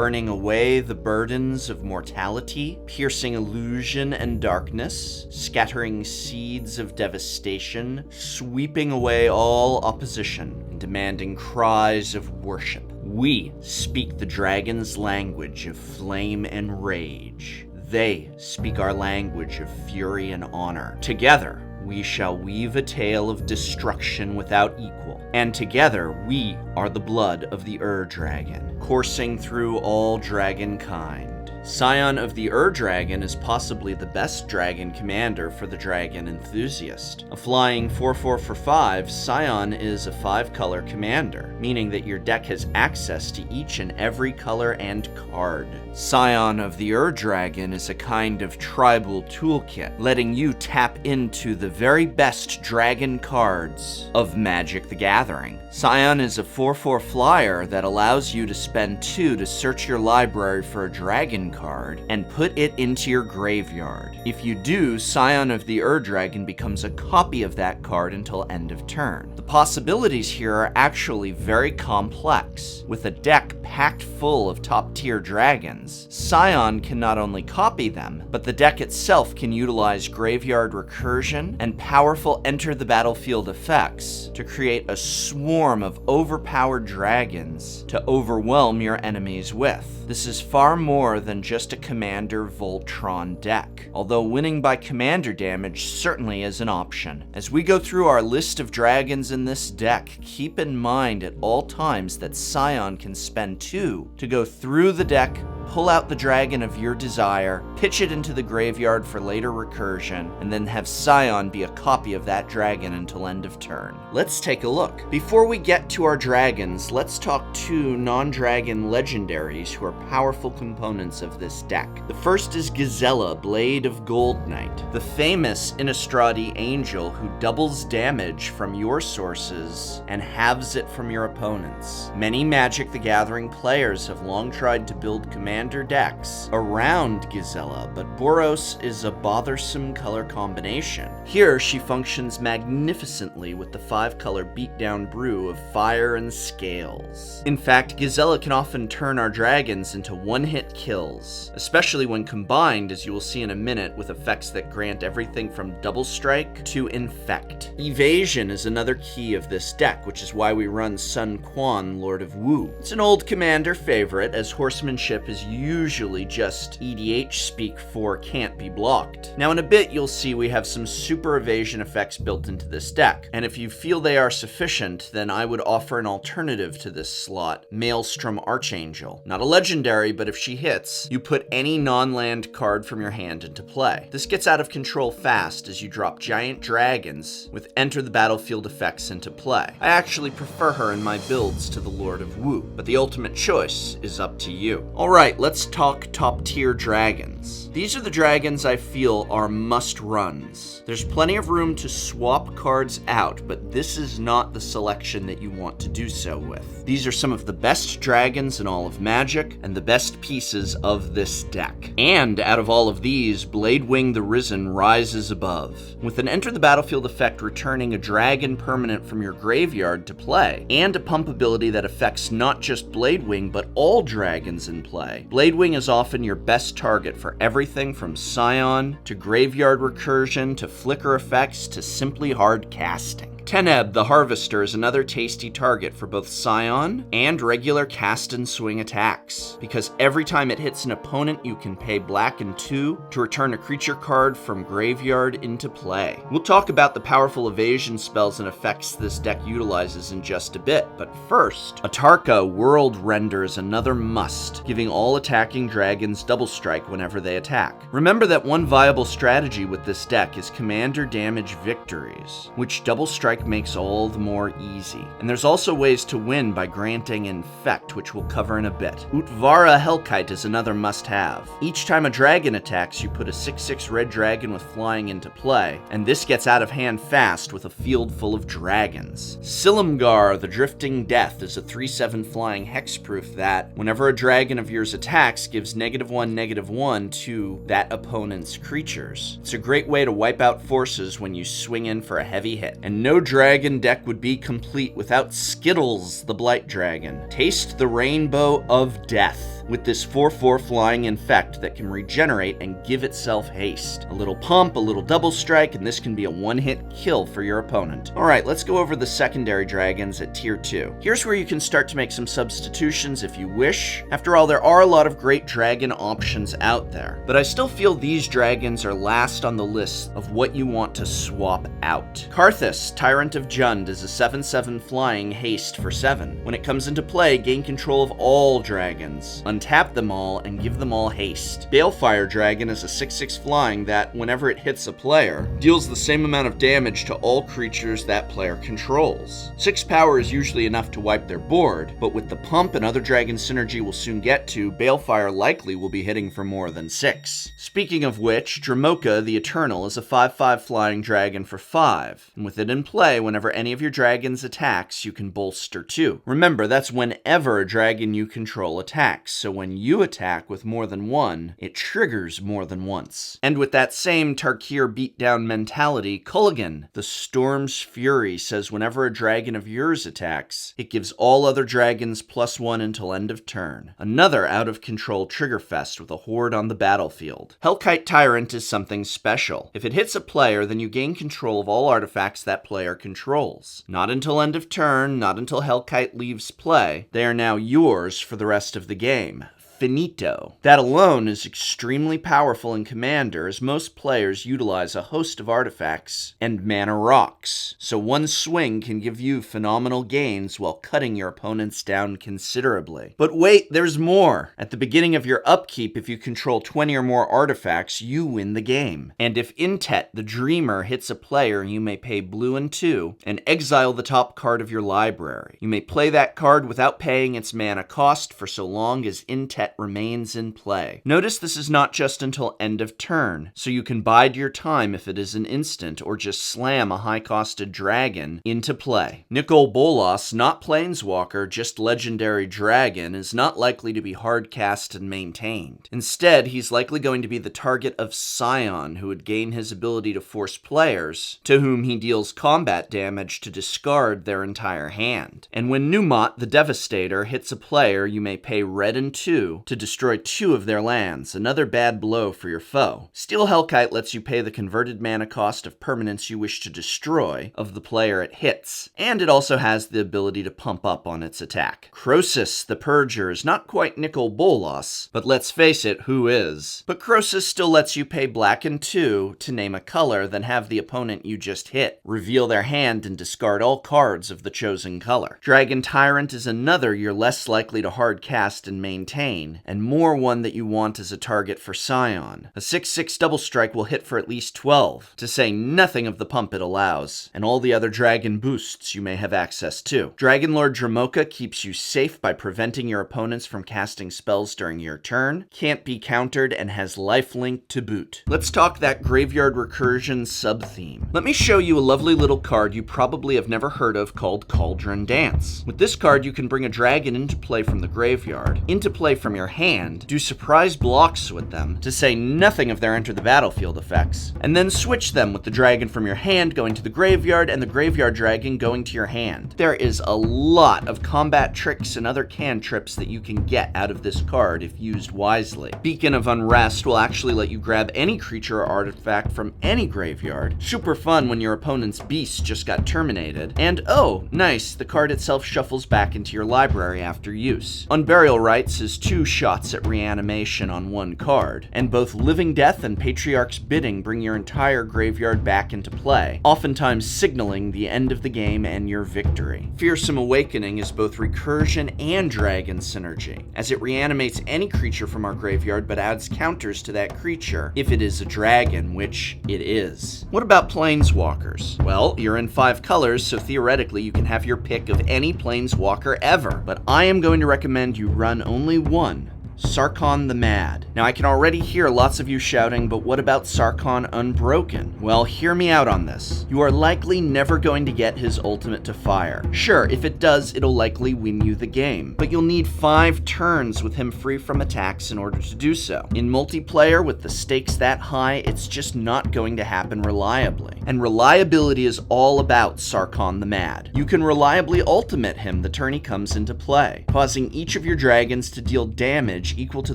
burning away the burdens of mortality, piercing illusion and darkness, scattering seeds of devastation, sweeping away all opposition, and demanding cries of worship. We speak the dragon's language of flame and rage. They speak our language of fury and honor. Together, we shall weave a tale of destruction without equal. And together, we are the blood of the Ur-Dragon, coursing through all dragonkind. Scion of the Ur-Dragon is possibly the best dragon commander for the dragon enthusiast. A flying 4/4 for 5, Scion is a 5-color commander, meaning that your deck has access to each and every color and card. Scion of the Ur-Dragon is a kind of tribal toolkit, letting you tap into the very best dragon cards of Magic the Gathering. Scion is a 4/4 flyer that allows you to spend 2 to search your library for a dragon card and put it into your graveyard. If you do, Scion of the Ur-Dragon becomes a copy of that card until end of turn. The possibilities here are actually very complex. With a deck packed full of top-tier dragons, Scion can not only copy them, but the deck itself can utilize graveyard recursion and powerful enter-the-battlefield effects to create a swarm of overpowered dragons to overwhelm your enemies with. This is far more than just a Commander Voltron deck, although winning by commander damage certainly is an option. As we go through our list of dragons in this deck, keep in mind at all times that Scion can spend 2 to go through the deck, pull out the dragon of your desire, pitch it into the graveyard for later recursion, and then have Scion be a copy of that dragon until end of turn. Let's take a look. Before we get to our dragons, let's talk 2 non-dragon legendaries who are powerful components of this deck. The first is Gazella, Blade of Gold Knight, the famous Innistradi angel who doubles damage from your sources and halves it from your opponents. Many Magic the Gathering players have long tried to build commander decks around Gazella, but Boros is a bothersome color combination. Here, she functions magnificently with the 5-color beatdown brew of fire and scales. In fact, Gazella can often turn our dragons into one-hit kills, especially when combined, as you will see in a minute, with effects that grant everything from Double Strike to Infect. Evasion is another key of this deck, which is why we run Sun Quan, Lord of Wu. It's an old commander favorite, as horsemanship is usually just EDH speak for can't be blocked. Now in a bit you'll see we have some super evasion effects built into this deck, and if you feel they are sufficient, then I would offer an alternative to this slot, Maelstrom Archangel. Not a legendary, but if she hits, you put any non-land card from your hand into play. This gets out of control fast as you drop giant dragons with enter the battlefield effects into play. I actually prefer her in my builds to the Lord of Wu, but the ultimate choice is up to you. Alright, let's talk top tier dragons. These are the dragons I feel are must-runs. There's plenty of room to swap cards out, but this is not the selection that you want to do so with. These are some of the best dragons in all of Magic, and the best pieces of this deck. And out of all of these, Bladewing the Risen rises above. With an Enter the Battlefield effect returning a dragon permanent from your graveyard to play, and a pump ability that affects not just Bladewing, but all dragons in play, Bladewing is often your best target for everything from Scion, to graveyard recursion, to flicker effects, to simply hard casting. Teneb the Harvester is another tasty target for both Scion and regular cast and swing attacks, because every time it hits an opponent you can pay black and 2 to return a creature card from graveyard into play. We'll talk about the powerful evasion spells and effects this deck utilizes in just a bit, but first, Atarka World Render is another must, giving all attacking dragons double strike whenever they attack. Remember that one viable strategy with this deck is commander damage victories, which double strike makes all the more easy. And there's also ways to win by granting Infect, which we'll cover in a bit. Utvara Hellkite is another must-have. Each time a dragon attacks, you put a 6/6 red dragon with flying into play, and this gets out of hand fast with a field full of dragons. Silumgar, the Drifting Death, is a 3/7 flying hexproof that, whenever a dragon of yours attacks, gives -1/-1 to that opponent's creatures. It's a great way to wipe out forces when you swing in for a heavy hit. And no dragon deck would be complete without Skittles, the Blight Dragon. Taste the Rainbow of Death. with this 4/4 flying infect that can regenerate and give itself haste. A little pump, a little double strike, and this can be a one-hit kill for your opponent. Alright, let's go over the secondary dragons at tier 2. Here's where you can start to make some substitutions if you wish. After all, there are a lot of great dragon options out there, but I still feel these dragons are last on the list of what you want to swap out. Karthus, Tyrant of Jund, is a 7/7 flying haste for 7. When it comes into play, gain control of all dragons, untap them all, and give them all haste. Balefire Dragon is a 6/6 flying that, whenever it hits a player, deals the same amount of damage to all creatures that player controls. 6 power is usually enough to wipe their board, but with the pump and other dragon synergy we'll soon get to, Balefire likely will be hitting for more than 6. Speaking of which, Dramoka the Eternal is a 5/5 flying dragon for 5, and with it in play, whenever any of your dragons attacks, you can bolster 2. Remember, that's whenever a dragon you control attacks, so when you attack with more than one, it triggers more than once. And with that same Tarkir beatdown mentality, Culligan, the Storm's Fury, says whenever a dragon of yours attacks, it gives all other dragons +1 until end of turn. Another out-of-control triggerfest with a horde on the battlefield. Hellkite Tyrant is something special. If it hits a player, then you gain control of all artifacts that player controls. Not until end of turn, not until Hellkite leaves play. They are now yours for the rest of the game. Finito. That alone is extremely powerful in Commander, as most players utilize a host of artifacts and mana rocks, so one swing can give you phenomenal gains while cutting your opponents down considerably. But wait, there's more! At the beginning of your upkeep, if you control 20 or more artifacts, you win the game. And if Intet, the Dreamer, hits a player, you may pay blue and 2, and exile the top card of your library. You may play that card without paying its mana cost for so long as Intet remains in play. Notice this is not just until end of turn, so you can bide your time if it is an instant, or just slam a high-costed dragon into play. Nicol Bolas, not Plainswalker, just legendary dragon, is not likely to be hard cast and maintained. Instead, he's likely going to be the target of Scion, who would gain his ability to force players, to whom he deals combat damage, to discard their entire hand. And when Numot, the Devastator, hits a player, you may pay red and 2 to destroy 2 of their lands, another bad blow for your foe. Steel Hellkite lets you pay the converted mana cost of permanents you wish to destroy of the player it hits, and it also has the ability to pump up on its attack. Croesus, the Purger, is not quite Nicol Bolas, but let's face it, who is? But Croesus still lets you pay black and 2 to name a color, then have the opponent you just hit reveal their hand and discard all cards of the chosen color. Dragon Tyrant is another you're less likely to hard cast and maintain, and more one that you want as a target for Scion. A 6/6 double strike will hit for at least 12, to say nothing of the pump it allows, and all the other dragon boosts you may have access to. Dragon Lord Dramoka keeps you safe by preventing your opponents from casting spells during your turn, can't be countered, and has lifelink to boot. Let's talk that Graveyard Recursion sub-theme. Let me show you a lovely little card you probably have never heard of called Cauldron Dance. With this card, you can bring a dragon into play from the graveyard, into play from your hand, do surprise blocks with them, to say nothing of their enter the battlefield effects, and then switch them with the dragon from your hand going to the graveyard and the graveyard dragon going to your hand. There is a lot of combat tricks and other cantrips that you can get out of this card if used wisely. Beacon of Unrest will actually let you grab any creature or artifact from any graveyard. Super fun when your opponent's beast just got terminated. And oh, nice, the card itself shuffles back into your library after use. Unburial Rites is 2 shots at reanimation on 1 card, and both Living Death and Patriarch's Bidding bring your entire graveyard back into play, oftentimes signaling the end of the game and your victory. Fearsome Awakening is both recursion and dragon synergy, as it reanimates any creature from our graveyard but adds counters to that creature if it is a dragon, which it is. What about Plainswalkers? Well, you're in 5 colors, so theoretically you can have your pick of any Plainswalker ever, but I am going to recommend you run only one. Sarkhan the Mad. Now I can already hear lots of you shouting, but what about Sarkhan Unbroken? Well, hear me out on this. You are likely never going to get his ultimate to fire. Sure, if it does, it'll likely win you the game, but you'll need 5 turns with him free from attacks in order to do so. In multiplayer, with the stakes that high, it's just not going to happen reliably. And reliability is all about Sarkhan the Mad. You can reliably ultimate him the turn he comes into play, causing each of your dragons to deal damage each equal to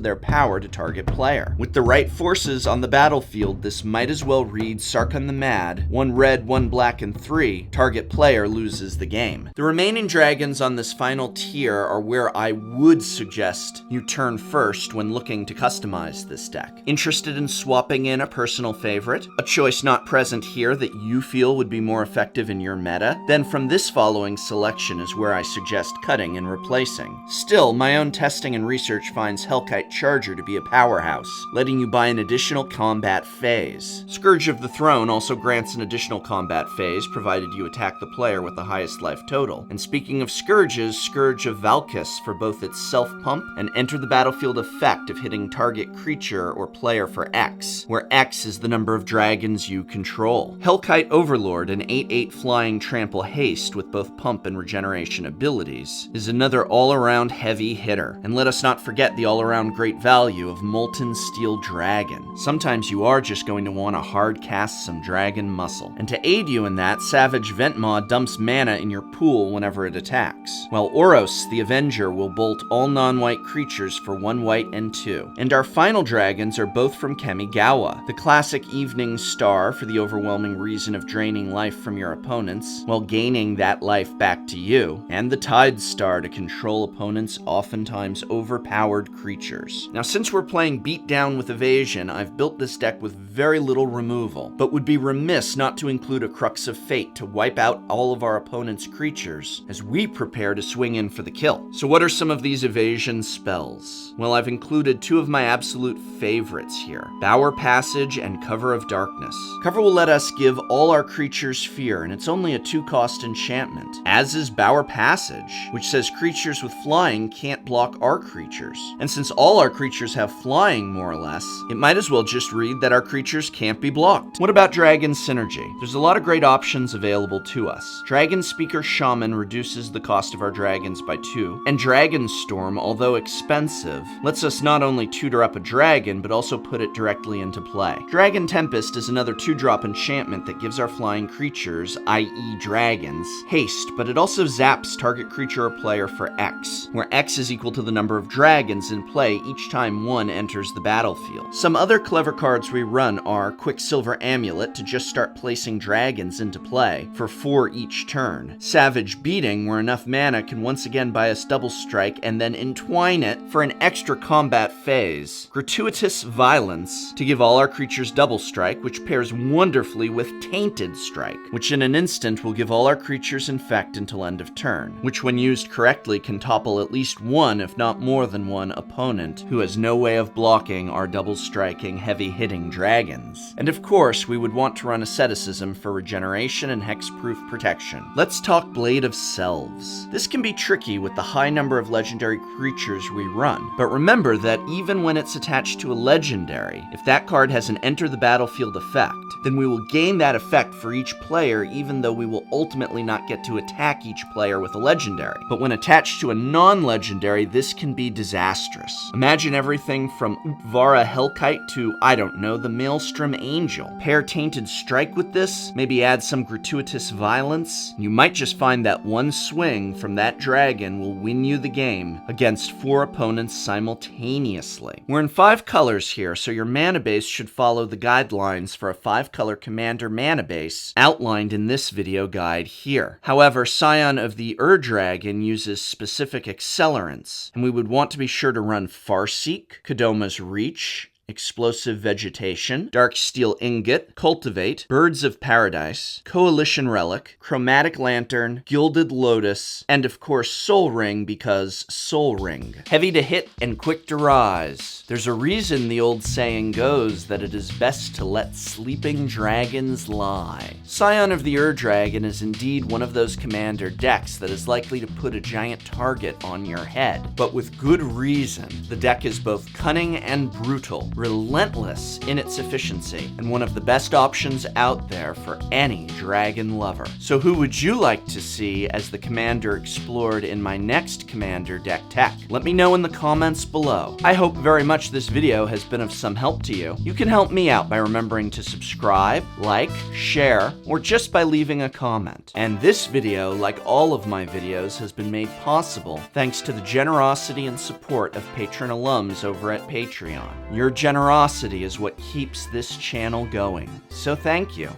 their power to target player. With the right forces on the battlefield, this might as well read Sarkhan the Mad, 1 red, 1 black, and 3, target player loses the game. The remaining dragons on this final tier are where I would suggest you turn first when looking to customize this deck. Interested in swapping in a personal favorite, a choice not present here that you feel would be more effective in your meta? Then from this following selection is where I suggest cutting and replacing. Still, my own testing and research finds Hellkite Charger to be a powerhouse, letting you buy an additional combat phase. Scourge of the Throne also grants an additional combat phase, provided you attack the player with the highest life total. And speaking of scourges, Scourge of Valkis for both its self-pump and enter the battlefield effect of hitting target creature or player for X, where X is the number of dragons you control. Hellkite Overlord, an 8/8 flying trample haste with both pump and regeneration abilities, is another all-around heavy hitter. And let us not forget the all-around great value of Molten Steel Dragon. Sometimes you are just going to want to hard cast some dragon muscle. And to aid you in that, Savage Ventmaw dumps mana in your pool whenever it attacks, while Oros, the Avenger, will bolt all non-white creatures for 1 white and 2. And our final dragons are both from Kamigawa, the classic Evening Star for the overwhelming reason of draining life from your opponents, while gaining that life back to you, and the Tide Star to control opponents' oftentimes overpowered creatures. Now, since we're playing Beatdown with Evasion, I've built this deck with very little removal, but would be remiss not to include a Crux of Fate to wipe out all of our opponent's creatures as we prepare to swing in for the kill. So what are some of these evasion spells? Well, I've included 2 of my absolute favorites here, Bower Passage and Cover of Darkness. Cover will let us give all our creatures fear, and it's only a 2-cost enchantment, as is Bower Passage, which says creatures with flying can't block our creatures. And since all our creatures have flying, more or less, it might as well just read that our creatures can't be blocked. What about Dragon Synergy? There's a lot of great options available to us. Dragon Speaker Shaman reduces the cost of our dragons by 2, and Dragon Storm, although expensive, lets us not only tutor up a dragon, but also put it directly into play. Dragon Tempest is another 2-drop enchantment that gives our flying creatures, i.e. dragons, haste, but it also zaps target creature or player for X, where X is equal to the number of dragons in play each time one enters the battlefield. Some other clever cards we run are Quicksilver Amulet to just start placing dragons into play for 4 each turn, Savage Beating, where enough mana can once again buy us double strike and then entwine it for an extra combat phase, Gratuitous Violence to give all our creatures double strike, which pairs wonderfully with Tainted Strike, which in an instant will give all our creatures infect until end of turn, which when used correctly can topple at least one, if not more than one, opponent who has no way of blocking our double striking, heavy hitting dragons. And of course, we would want to run Asceticism for regeneration and hexproof protection. Let's talk Blade of Selves. This can be tricky with the high number of legendary creatures we run, but remember that even when it's attached to a legendary, if that card has an enter the battlefield effect, then we will gain that effect for each player, even though we will ultimately not get to attack each player with a legendary. But when attached to a non-legendary, this can be disastrous. Imagine everything from Utvara Hellkite to, I don't know, the Maelstrom Angel. Pair Tainted Strike with this, maybe add some Gratuitous Violence. You might just find that one swing from that dragon will win you the game against 4 opponents simultaneously. We're in 5 colors here, so your mana base should follow the guidelines for a 5-color commander mana base outlined in this video guide here. However, Scion of the Dragon uses specific accelerants, and we would want to be sure to run Farseek, Kodoma's Reach, Explosive Vegetation, Darksteel Ingot, Cultivate, Birds of Paradise, Coalition Relic, Chromatic Lantern, Gilded Lotus, and of course Soul Ring because Soul Ring. Heavy to hit and quick to rise. There's a reason the old saying goes that it is best to let sleeping dragons lie. Scion of the Dragon is indeed one of those commander decks that is likely to put a giant target on your head, but with good reason. The deck is both cunning and brutal, relentless in its efficiency, and one of the best options out there for any dragon lover. So who would you like to see as the commander explored in my next commander deck tech? Let me know in the comments below. I hope very much this video has been of some help to you. You can help me out by remembering to subscribe, like, share, or just by leaving a comment. And this video, like all of my videos, has been made possible thanks to the generosity and support of patron alums over at Patreon. Your generosity is what keeps this channel going, so thank you.